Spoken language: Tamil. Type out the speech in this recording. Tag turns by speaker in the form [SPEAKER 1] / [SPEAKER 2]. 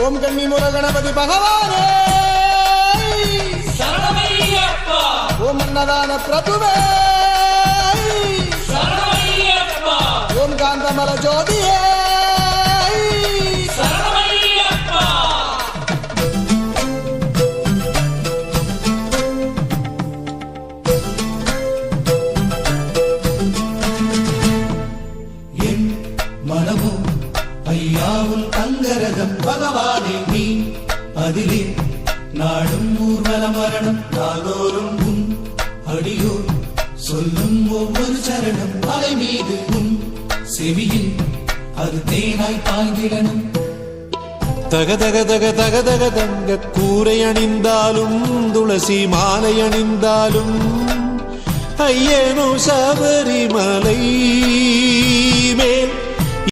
[SPEAKER 1] ஓம் கன்னிமுர கணபதி பகவானே
[SPEAKER 2] சரணமையப்பா.
[SPEAKER 1] ஓம் அன்னதான பிரபுவே
[SPEAKER 2] சரணமையப்பா.
[SPEAKER 1] ஓம் காந்தமல ஜோதியே
[SPEAKER 2] சரணமையப்பா.
[SPEAKER 3] என் மனமோ ஐயாவுல் அங்கரகம் பகவானே நீ அதிலே நாடும் ஊர்வலம் வரணும் நாளோறும் உன் அடியோர் சொல்லும் ஒவ்வொரு சரணம் அலை மீது உன் செவியில் அது தேனாய் பாய்ந்திடணும்.
[SPEAKER 4] தக தக தக தக தக தங்க கூரை அணிந்தாலும் துளசி மாலை அணிந்தாலும் ஐயனோ சபரிமலை மேல்